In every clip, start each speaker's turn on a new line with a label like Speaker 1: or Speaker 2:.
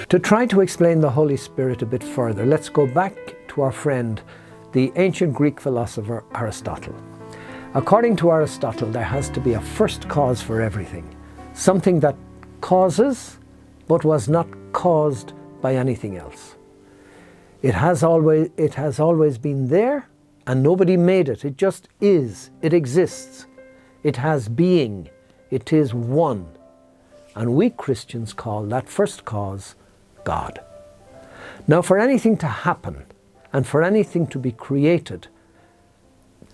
Speaker 1: To try to explain the Holy Spirit a bit further, let's go back to our friend, the ancient Greek philosopher Aristotle. According to Aristotle, there has to be a first cause for everything, something that causes but was not caused by anything else. It has always been there, and nobody made it. It just is. It exists. It has being. It is one. And we Christians call that first cause God. Now, for anything to happen and for anything to be created,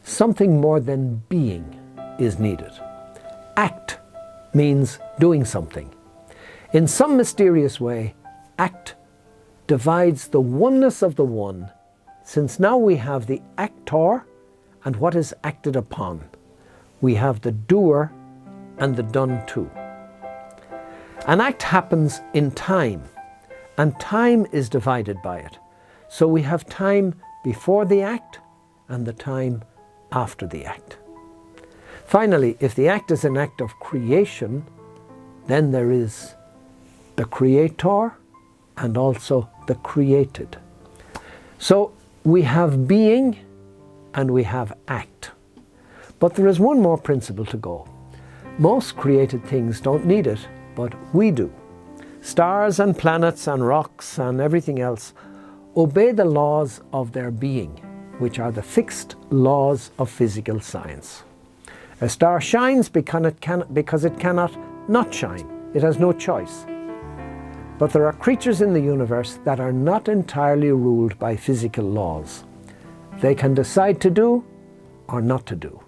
Speaker 1: something more than being is needed. Act means doing something. In some mysterious way, act divides the oneness of the one, since now we have the actor and what is acted upon. We have the doer and the done to. An act happens in time, and time is divided by it. So we have time before the act and the time after the act. Finally, if the act is an act of creation, then there is the creator and also the created. So we have being and we have act. But there is one more principle to go. Most created things don't need it, but we do. Stars and planets and rocks and everything else obey the laws of their being, which are the fixed laws of physical science. A star shines because it cannot not shine. It has no choice. But there are creatures in the universe that are not entirely ruled by physical laws. They can decide to do or not to do.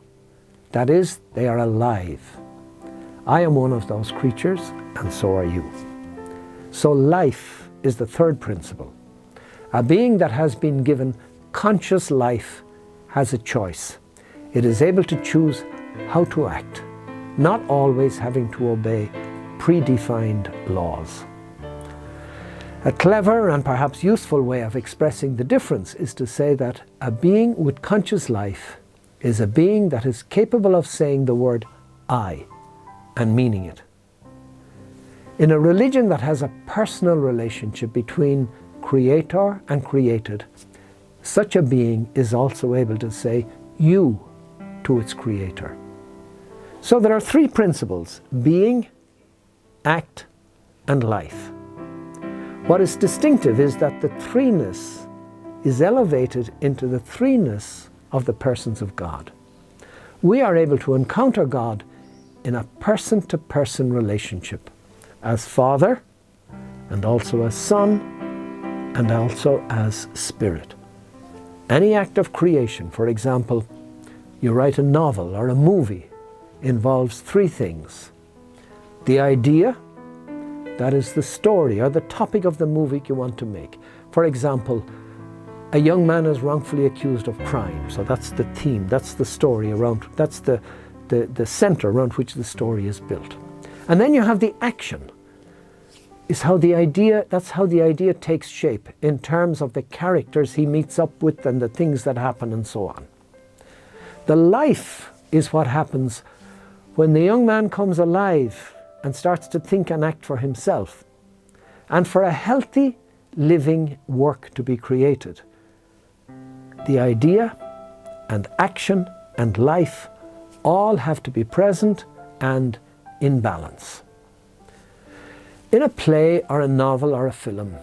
Speaker 1: That is, they are alive. I am one of those creatures, and so are you. So life is the third principle. A being that has been given conscious life has a choice. It is able to choose how to act, not always having to obey predefined laws. A clever and perhaps useful way of expressing the difference is to say that a being with conscious life is a being that is capable of saying the word I and meaning it. In a religion that has a personal relationship between creator and created, such a being is also able to say you to its creator. So there are three principles: being, act, and life. What is distinctive is that the threeness is elevated into the threeness of the persons of God. We are able to encounter God in a person-to-person relationship, as Father, and also as Son, and also as Spirit. Any act of creation, for example, you write a novel or a movie, involves three things. The idea, that is the story or the topic of the movie you want to make. For example, a young man is wrongfully accused of crime, so that's the theme, that's the story around, that's the center around which the story is built. And then you have the action. That's how the idea takes shape in terms of the characters he meets up with and the things that happen and so on. The life is what happens when the young man comes alive and starts to think and act for himself. And for a healthy, living work to be created, the idea and action and life all have to be present and in balance. In a play or a novel or a film,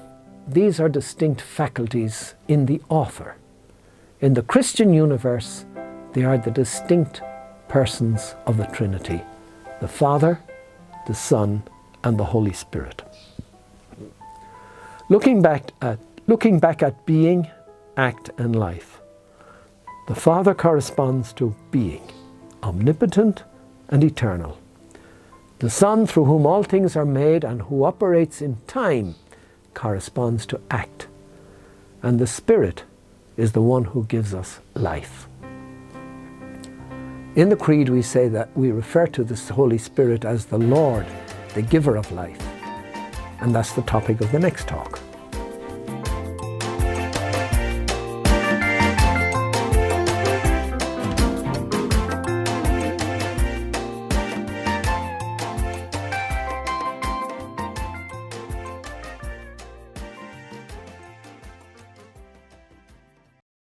Speaker 1: these are distinct faculties in the author. In the Christian universe, they are the distinct persons of the Trinity: the Father, the Son, and the Holy Spirit. Looking back at being, act, and life, the Father corresponds to being, omnipotent and eternal. The Son, through whom all things are made and who operates in time, corresponds to act. And the Spirit is the one who gives us life. In the Creed we say that we refer to the Holy Spirit as the Lord, the giver of life. And that's the topic of the next talk.